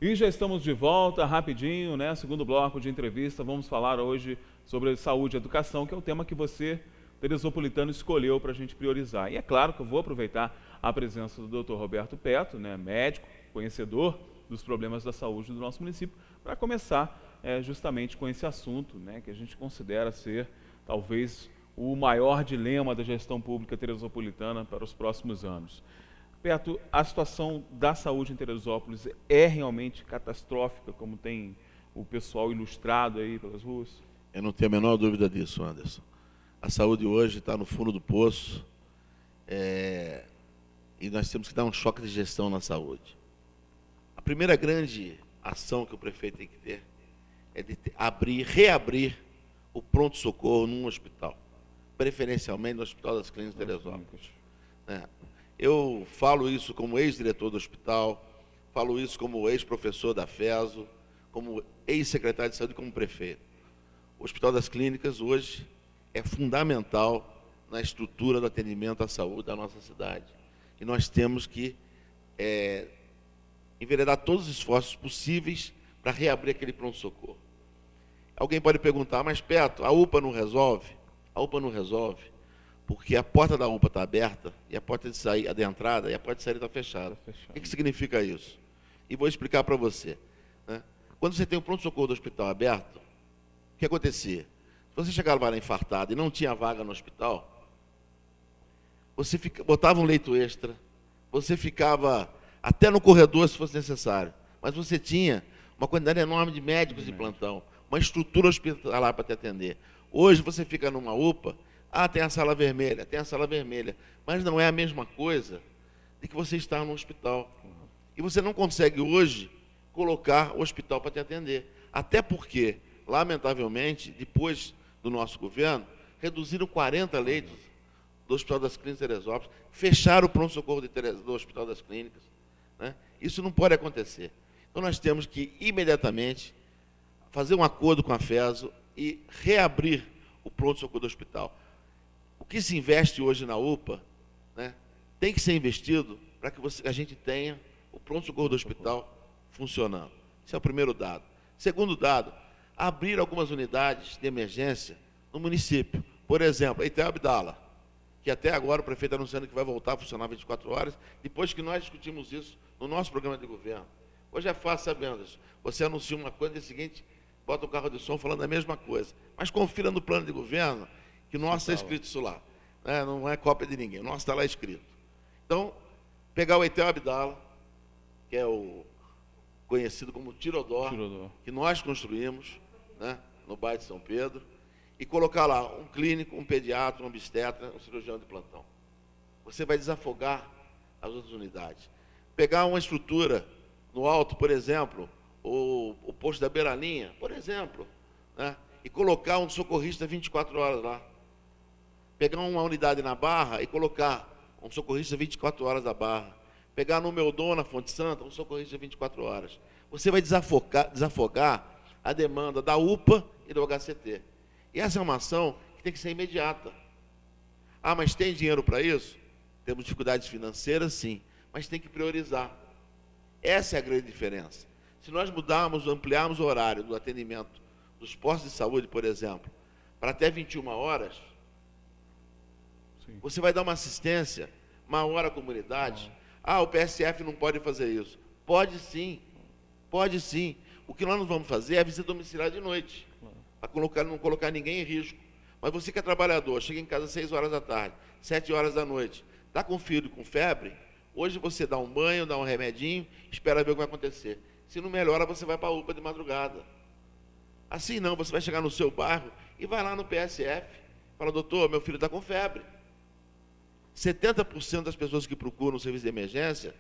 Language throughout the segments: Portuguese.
E já estamos de volta, rapidinho, né? Segundo bloco de entrevista, vamos falar hoje sobre saúde e educação, que é o tema que você, teresopolitano, escolheu para a gente priorizar. E é claro que eu vou aproveitar a presença do Dr. Roberto Petto, né, médico, conhecedor dos problemas da saúde do nosso município, para começar justamente com esse assunto, né, que a gente considera ser talvez o maior dilema da gestão pública teresopolitana para os próximos anos. Beto, a situação da saúde em Teresópolis é realmente catastrófica, como tem o pessoal ilustrado aí pelas ruas? Eu não tenho a menor dúvida disso, Anderson. A saúde hoje está no fundo do poço, e nós temos que dar um choque de gestão na saúde. A primeira grande ação que o prefeito tem que ter é de reabrir o pronto-socorro num hospital, preferencialmente no Hospital das Clínicas de Teresópolis. Eu falo isso como ex-diretor do hospital, falo isso como ex-professor da FESO, como ex-secretário de saúde e como prefeito. O Hospital das Clínicas hoje é fundamental na estrutura do atendimento à saúde da nossa cidade. E nós temos que enveredar todos os esforços possíveis para reabrir aquele pronto-socorro. Alguém pode perguntar, mas Petto, a UPA não resolve? A UPA não resolve, porque a porta da UPA está aberta e a porta de saída, a de entrada e a porta de saída está fechada. O que significa isso? E vou explicar para você. Né? Quando você tem o pronto-socorro do hospital aberto, o que acontecia? Se você chegava lá infartado e não tinha vaga no hospital, você botava um leito extra, você ficava até no corredor se fosse necessário, mas você tinha uma quantidade enorme de médicos de plantão, uma estrutura hospitalar para te atender. Hoje você fica numa UPA, tem a sala vermelha, tem a sala vermelha, mas não é a mesma coisa de que você estar no hospital. E você não consegue hoje colocar o hospital para te atender. Até porque, lamentavelmente, depois do nosso governo, reduziram 40 leitos do Hospital das Clínicas de Teresópolis, fecharam o pronto-socorro do Hospital das Clínicas. Né? Isso não pode acontecer. Então nós temos que, imediatamente, fazer um acordo com a FESO e reabrir o pronto-socorro do hospital. O que se investe hoje na UPA, né, tem que ser investido para que a gente tenha o pronto-socorro do hospital funcionando. Esse é o primeiro dado. Segundo dado, abrir algumas unidades de emergência no município. Por exemplo, Eitel Abdala, que até agora o prefeito está anunciando que vai voltar a funcionar 24 horas, depois que nós discutimos isso no nosso programa de governo. Hoje é fácil, sabe, Anderson? Você anuncia uma coisa e no dia seguinte bota o carro de som falando a mesma coisa. Mas confira no plano de governo que o nosso está escrito isso lá. Não é cópia de ninguém, o nosso está lá escrito. Então, pegar o Eitel Abdala, que é o conhecido como Tirodó, que nós construímos, né, no bairro de São Pedro, e colocar lá um clínico, um pediatra, um obstetra, um cirurgião de plantão. Você vai desafogar as outras unidades. Pegar uma estrutura no alto, por exemplo, o posto da Beiralinha, por exemplo, né, e colocar um socorrista 24 horas lá. Pegar uma unidade na Barra e colocar um socorrista 24 horas da Barra. Pegar no Meudon, na Fonte Santa, um socorrista 24 horas. Você vai desafogar a demanda da UPA e do HCT. E essa é uma ação que tem que ser imediata. Mas tem dinheiro para isso? Temos dificuldades financeiras, sim, mas tem que priorizar. Essa é a grande diferença. Se nós ampliarmos o horário do atendimento dos postos de saúde, por exemplo, para até 21 horas, sim, você vai dar uma assistência maior à comunidade. O PSF não pode fazer isso. Pode sim, pode sim. O que nós vamos fazer é a visita domiciliar de noite, para não colocar ninguém em risco. Mas você que é trabalhador, chega em casa às 6 horas da tarde, 7 horas da noite, está com filho com febre, hoje você dá um banho, dá um remedinho, espera ver o que vai acontecer. Se não melhora, você vai para a UPA de madrugada. Assim não, você vai chegar no seu bairro e vai lá no PSF, fala, doutor, meu filho está com febre. 70% das pessoas que procuram o serviço de emergência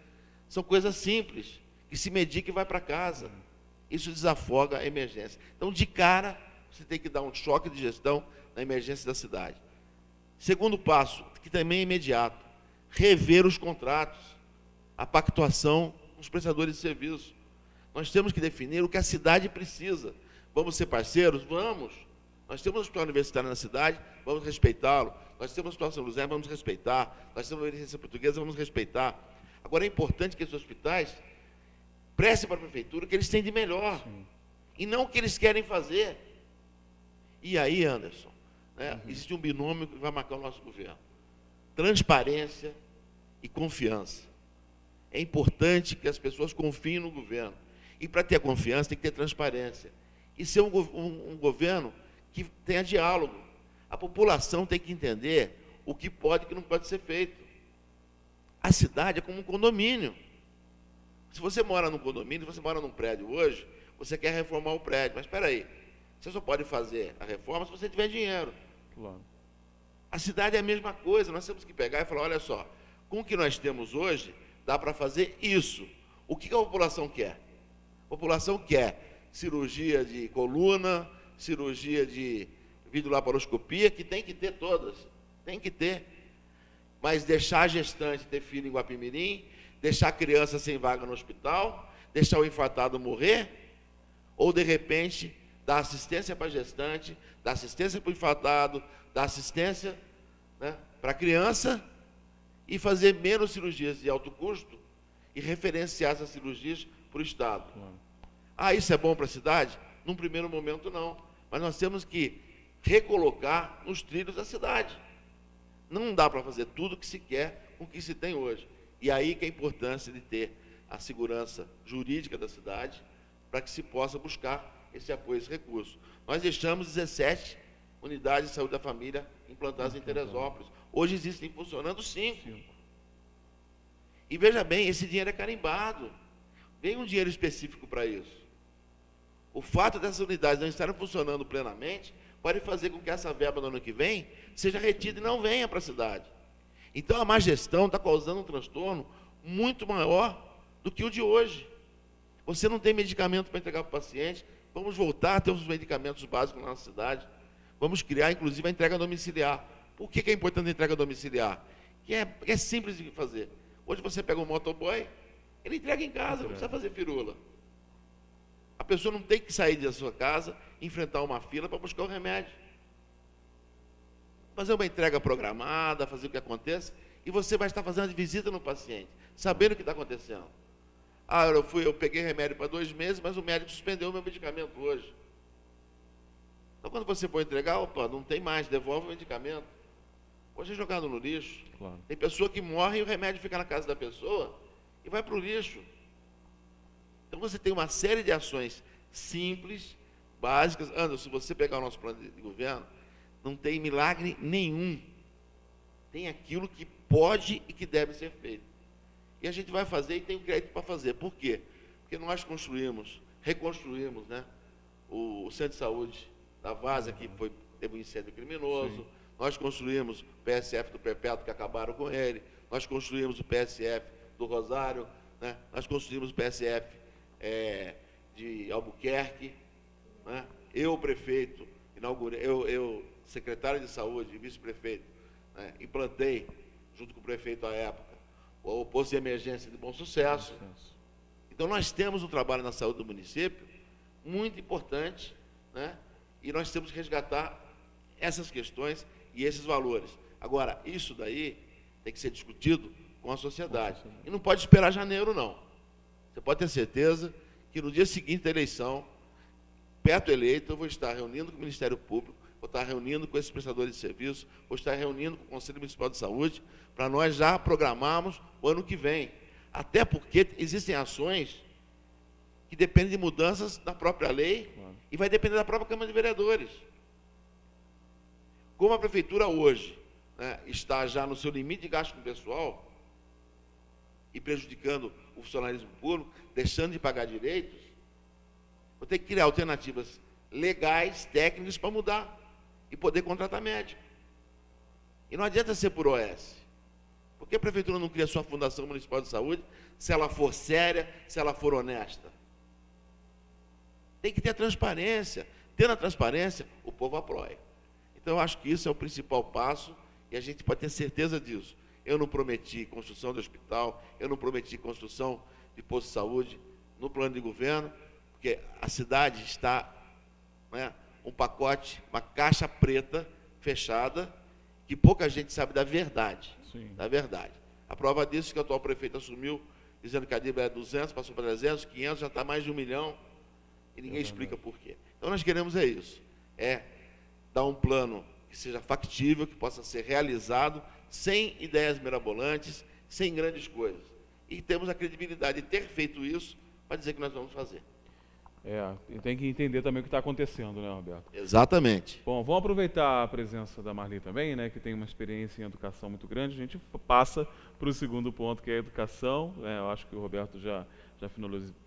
são coisas simples, que se medica e vai para casa. Isso desafoga a emergência. Então, de cara, você tem que dar um choque de gestão na emergência da cidade. Segundo passo, que também é imediato, rever os contratos, a pactuação com os prestadores de serviço. Nós temos que definir o que a cidade precisa. Vamos ser parceiros? Vamos. Nós temos um hospital universitário na cidade, vamos respeitá-lo. Nós temos o Hospital São José, vamos respeitar. Nós temos a Emergência Portuguesa, vamos respeitar. Agora, é importante que esses hospitais Preste para a prefeitura o que eles têm de melhor. Sim. E não o que eles querem fazer. E aí, Anderson, né, existe um binômio que vai marcar o nosso governo. Transparência e confiança. É importante que as pessoas confiem no governo. E para ter confiança tem que ter transparência. E ser um governo que tenha diálogo. A população tem que entender o que pode e o que não pode ser feito. A cidade é como um condomínio. Se você mora num condomínio, se você mora num prédio hoje, você quer reformar o prédio. Mas espera aí, você só pode fazer a reforma se você tiver dinheiro. Claro. A cidade é a mesma coisa. Nós temos que pegar e falar, olha só, com o que nós temos hoje, dá para fazer isso. O que a população quer? A população quer cirurgia de coluna, cirurgia de videolaparoscopia, que tem que ter todas. Tem que ter. Mas deixar a gestante ter filho em Guapimirim, deixar a criança sem vaga no hospital, deixar o infartado morrer, ou, de repente, dar assistência para a gestante, dar assistência para o infartado, dar assistência, né, para a criança e fazer menos cirurgias de alto custo e referenciar essas cirurgias para o Estado. Claro. Ah, isso é bom para a cidade? Num primeiro momento, não. Mas nós temos que recolocar nos trilhos da cidade. Não dá para fazer tudo o que se quer com o que se tem hoje. E aí que é a importância de ter a segurança jurídica da cidade para que se possa buscar esse apoio, esse recurso. Nós deixamos 17 unidades de saúde da família implantadas em Teresópolis. Hoje existem funcionando 5. E veja bem, esse dinheiro é carimbado. Vem um dinheiro específico para isso. O fato dessas unidades não estarem funcionando plenamente pode fazer com que essa verba do ano que vem seja retida e não venha para a cidade. Então a má gestão está causando um transtorno muito maior do que o de hoje. Você não tem medicamento para entregar para o paciente, vamos voltar a ter os medicamentos básicos na nossa cidade. Vamos criar, inclusive, a entrega domiciliar. Por que é importante a entrega domiciliar? Que é simples de fazer. Hoje você pega um motoboy, ele entrega em casa, não precisa fazer firula. A pessoa não tem que sair da sua casa, enfrentar uma fila para buscar o remédio. Fazer uma entrega programada, fazer o que aconteça, e você vai estar fazendo visita no paciente, sabendo o que está acontecendo. Ah, eu peguei remédio para 2 meses, mas o médico suspendeu o meu medicamento hoje. Então, quando você for entregar, opa, não tem mais, devolve o medicamento. Hoje é jogado no lixo. Claro. Tem pessoa que morre e o remédio fica na casa da pessoa e vai para o lixo. Então, você tem uma série de ações simples, básicas. Anderson, se você pegar o nosso plano de governo, não tem milagre nenhum. Tem aquilo que pode e que deve ser feito. E a gente vai fazer e tem o crédito para fazer. Por quê? Porque nós reconstruímos, né, o centro de saúde da Várzea, que teve um incêndio criminoso. Sim. Nós construímos o PSF do Perpétuo, que acabaram com ele. Nós construímos o PSF do Rosário, né? Nós construímos o PSF de Albuquerque. Né? Eu, prefeito, inaugurei, eu secretário de saúde e vice-prefeito, né, implantei, junto com o prefeito à época, o posto de emergência de Bom Sucesso. Então, nós temos um trabalho na saúde do município muito importante, né? E nós temos que resgatar essas questões e esses valores. Agora, isso daí tem que ser discutido com a sociedade. E não pode esperar janeiro, não. Você pode ter certeza que no dia seguinte da eleição, perto eleito, eu vou estar reunindo com o Ministério Público, vou estar reunindo com esses prestadores de serviço, vou estar reunindo com o Conselho Municipal de Saúde, para nós já programarmos o ano que vem. Até porque existem ações que dependem de mudanças da própria lei, claro, e vai depender da própria Câmara de Vereadores. Como a Prefeitura hoje, né, está já no seu limite de gasto com o pessoal e prejudicando o funcionalismo público, deixando de pagar direitos, vou ter que criar alternativas legais, técnicas, para mudar e poder contratar médico. E não adianta ser por OS. Por que a Prefeitura não cria sua Fundação Municipal de Saúde se ela for séria, se ela for honesta? Tem que ter transparência. Tendo a transparência, o povo apoia. Então, eu acho que isso é o principal passo e a gente pode ter certeza disso. Eu não prometi construção de hospital, eu não prometi construção de posto de saúde no plano de governo, porque a cidade está, né, um pacote, uma caixa preta fechada, que pouca gente sabe da verdade. Sim. Da verdade. A prova disso é que o atual prefeito assumiu dizendo que a dívida é 200, passou para 300, 500, já está mais de 1 milhão, e ninguém explica por quê. Então, nós queremos isso, dar um plano que seja factível, que possa ser realizado, sem ideias mirabolantes, sem grandes coisas. E temos a credibilidade de ter feito isso para dizer que nós vamos fazer. E tem que entender também o que está acontecendo, né, Roberto? Exatamente. Bom, vamos aproveitar a presença da Marli também, né, que tem uma experiência em educação muito grande. A gente passa para o segundo ponto, que é a educação. Eu acho que o Roberto já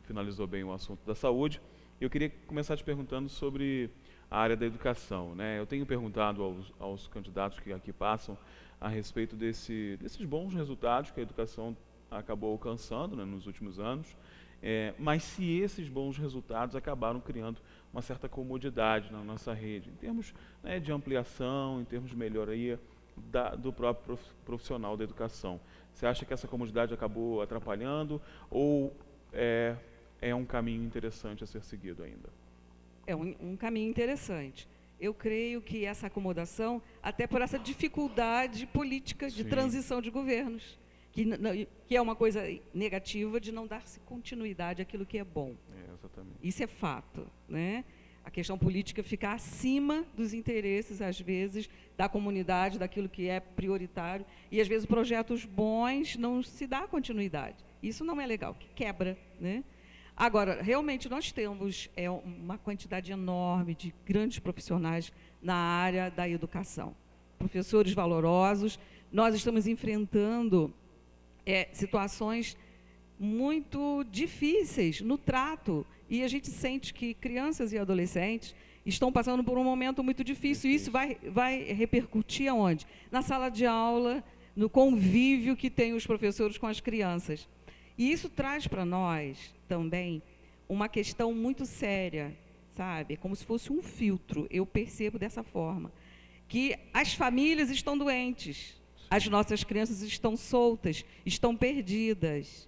finalizou bem o assunto da saúde. Eu queria começar te perguntando sobre a área da educação, né? Eu tenho perguntado aos candidatos que aqui passam a respeito desses bons resultados que a educação acabou alcançando, né, nos últimos anos, mas se esses bons resultados acabaram criando uma certa comodidade na nossa rede, em termos, né, de ampliação, em termos de melhoria do próprio profissional da educação. Você acha que essa comodidade acabou atrapalhando ou é um caminho interessante a ser seguido ainda? É um caminho interessante. Eu creio que essa acomodação, até por essa dificuldade política de transição de governos, que é uma coisa negativa de não dar-se continuidade àquilo que é bom. Exatamente. Isso é fato, né? A questão política fica acima dos interesses, às vezes, da comunidade, daquilo que é prioritário, e às vezes projetos bons não se dá continuidade. Isso não é legal, que quebra, né? Agora, realmente nós temos uma quantidade enorme de grandes profissionais na área da educação. Professores valorosos, nós estamos enfrentando situações muito difíceis no trato, e a gente sente que crianças e adolescentes estão passando por um momento muito difícil, e isso vai repercutir aonde? Na sala de aula, no convívio que tem os professores com as crianças. E isso traz para nós também uma questão muito séria, sabe? Como se fosse um filtro, eu percebo dessa forma, que as famílias estão doentes, as nossas crianças estão soltas, estão perdidas.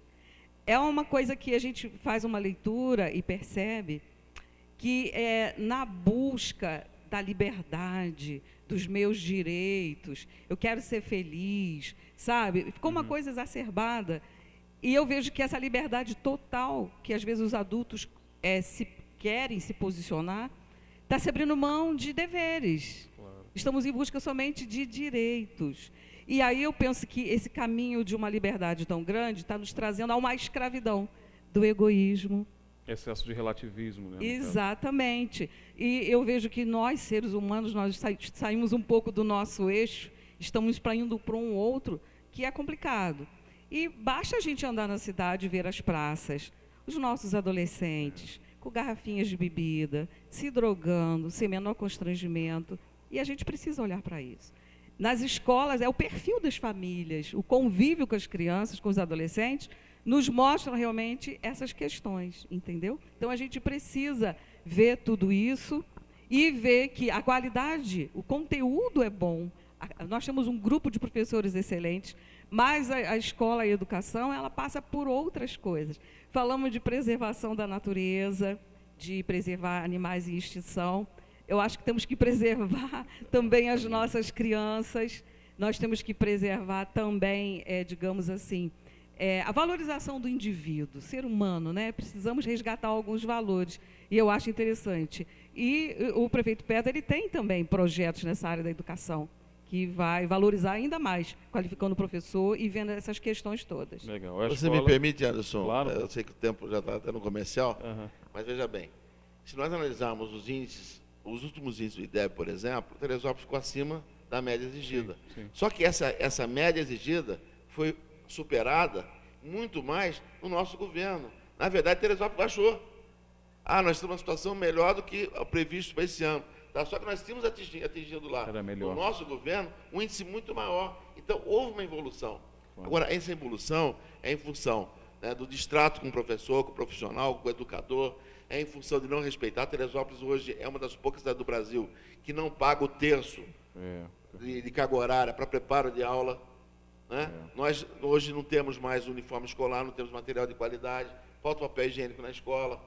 É uma coisa que a gente faz uma leitura e percebe que na busca da liberdade, dos meus direitos, eu quero ser feliz, sabe? Ficou uma coisa exacerbada. E eu vejo que essa liberdade total, que às vezes os adultos querem se posicionar, está se abrindo mão de deveres. Claro. Estamos em busca somente de direitos. E aí eu penso que esse caminho de uma liberdade tão grande está nos trazendo a uma escravidão do egoísmo. Excesso de relativismo, né? Exatamente. E eu vejo que nós, seres humanos, nós saímos um pouco do nosso eixo, estamos indo para um outro, que é complicado. E basta a gente andar na cidade e ver as praças, os nossos adolescentes, com garrafinhas de bebida, se drogando, sem menor constrangimento, e a gente precisa olhar para isso. Nas escolas, é o perfil das famílias, o convívio com as crianças, com os adolescentes, nos mostram realmente essas questões, entendeu? Então, a gente precisa ver tudo isso e ver que a qualidade, o conteúdo é bom. Nós temos um grupo de professores excelentes, mas a escola e a educação, ela passa por outras coisas. Falamos de preservação da natureza, de preservar animais em extinção. Eu acho que temos que preservar também as nossas crianças, nós temos que preservar também, digamos assim, a valorização do indivíduo, ser humano, né? Precisamos resgatar alguns valores, e eu acho interessante. E o prefeito Pedro, ele tem também projetos nessa área da educação, que vai valorizar ainda mais, qualificando o professor e vendo essas questões todas. Legal. Você me permite, Anderson? Claro. Eu sei que o tempo já está até no comercial, mas veja bem, se nós analisarmos os índices, os últimos índices do IDEB, por exemplo, Teresópolis ficou acima da média exigida. Sim. Só que essa média exigida foi superada muito mais no nosso governo. Na verdade, Teresópolis baixou. Nós temos uma situação melhor do que o previsto para esse ano. Tá? Só que nós tínhamos atingido lá, no nosso governo, um índice muito maior. Então, houve uma evolução. Claro. Agora, essa evolução é em função, né, do distrato com o professor, com o profissional, com o educador, é em função de não respeitar. Teresópolis hoje é uma das poucas cidades do Brasil que não paga o terço de carga horária para preparo de aula. Né? Nós hoje não temos mais uniforme escolar, não temos material de qualidade, falta papel higiênico na escola.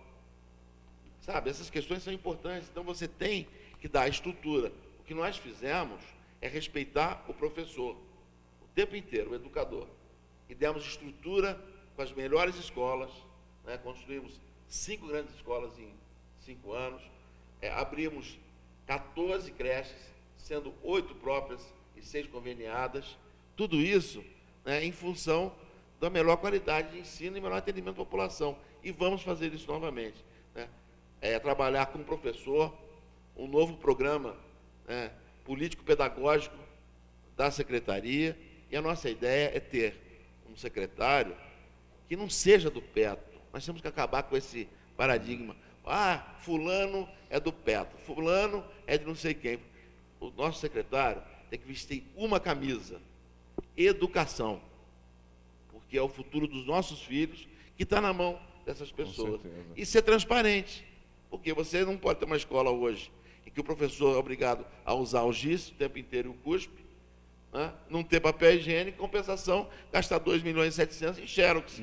Sabe, essas questões são importantes, então você tem que dar a estrutura. O que nós fizemos é respeitar o professor, o tempo inteiro, o educador. E demos estrutura com as melhores escolas, né? Construímos 5 grandes escolas em 5 anos, abrimos 14 creches, sendo 8 próprias e 6 conveniadas, tudo isso, né, em função da melhor qualidade de ensino e melhor atendimento à população. E vamos fazer isso novamente, né? Trabalhar com o professor, um novo programa, né, político-pedagógico da secretaria, e a nossa ideia é ter um secretário que não seja do PETO. Nós temos que acabar com esse paradigma. Fulano é do PETO, fulano é de não sei quem. O nosso secretário tem que vestir uma camisa: educação, porque é o futuro dos nossos filhos que está na mão dessas pessoas. E ser transparente, porque você não pode ter uma escola hoje em que o professor é obrigado a usar o giz o tempo inteiro e o cuspe, né? Não ter papel higiênico, compensação, gastar 2.700.000 em xerox.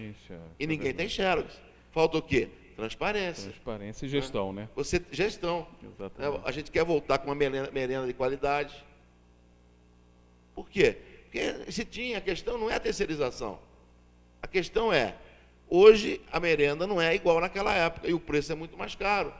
E ninguém tem xerox. Falta o quê? Transparência. Transparência e gestão, né? Gestão. Exatamente. A gente quer voltar com uma merenda de qualidade. Por quê? Porque a questão não é a terceirização. A questão é, hoje a merenda não é igual naquela época e o preço é muito mais caro.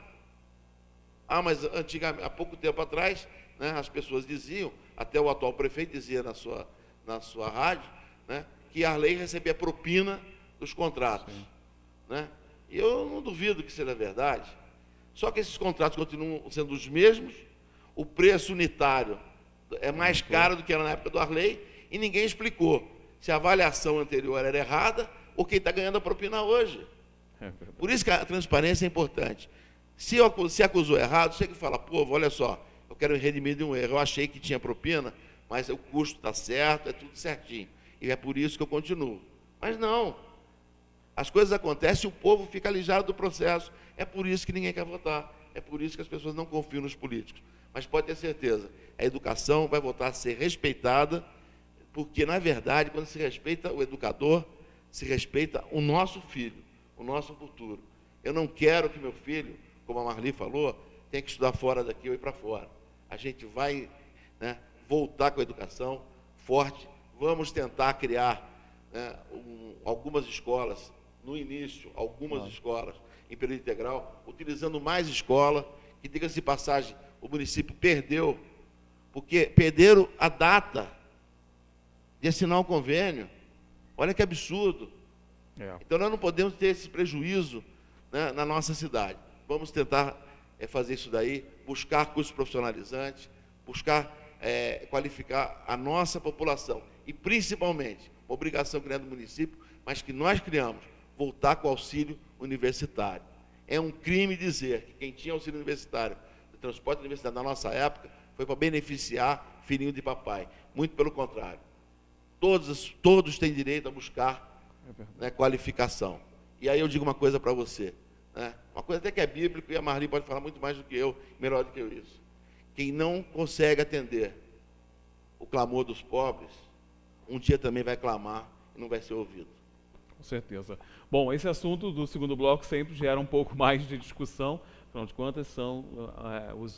Mas antigamente, há pouco tempo atrás, né, as pessoas diziam, até o atual prefeito dizia na sua rádio, né, que a Arley recebia propina dos contratos. Né? E eu não duvido que seja verdade. Só que esses contratos continuam sendo os mesmos, o preço unitário é mais caro do que era na época do Arley, e ninguém explicou se a avaliação anterior era errada ou quem está ganhando a propina hoje. Por isso que a transparência é importante. Se acusou errado, você que fala: povo, olha só, eu quero redimir de um erro, eu achei que tinha propina, mas o custo está certo, é tudo certinho, e é por isso que eu continuo. Mas não, as coisas acontecem e o povo fica alijado do processo. É por isso que ninguém quer votar, é por isso que as pessoas não confiam nos políticos. Mas pode ter certeza, a educação vai voltar a ser respeitada, porque, na verdade, quando se respeita o educador, se respeita o nosso filho, o nosso futuro. Eu não quero que meu filho, como a Marli falou, tenha que estudar fora daqui ou ir para fora. A gente vai, né, voltar com a educação forte, vamos tentar criar, né, algumas escolas, no início, algumas escolas em período integral, utilizando mais escola, que, diga-se de passagem, o município perdeu, porque perderam a data de assinar o convênio. Olha que absurdo. Então nós não podemos ter esse prejuízo, né, na nossa cidade. Vamos tentar fazer isso daí, buscar cursos profissionalizantes, buscar qualificar a nossa população. E principalmente, uma obrigação que não é do município, mas que nós criamos, voltar com o auxílio universitário. É um crime dizer que quem tinha auxílio universitário, de transporte universitário na nossa época, foi para beneficiar filhinho de papai. Muito pelo contrário. Todos têm direito a buscar, né, qualificação. E aí eu digo uma coisa para você, né, uma coisa até que é bíblica, e a Marli pode falar muito mais do que eu, melhor do que eu isso. Quem não consegue atender o clamor dos pobres, um dia também vai clamar e não vai ser ouvido. Com certeza. Bom, esse assunto do segundo bloco sempre gera um pouco mais de discussão, afinal de contas são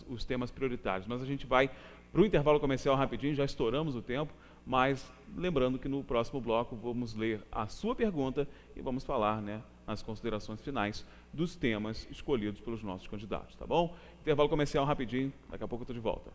os temas prioritários. Mas a gente vai para o intervalo comercial rapidinho, já estouramos o tempo, mas lembrando que no próximo bloco vamos ler a sua pergunta e vamos falar, né, nas considerações finais dos temas escolhidos pelos nossos candidatos, tá bom? Intervalo comercial rapidinho, daqui a pouco eu estou de volta.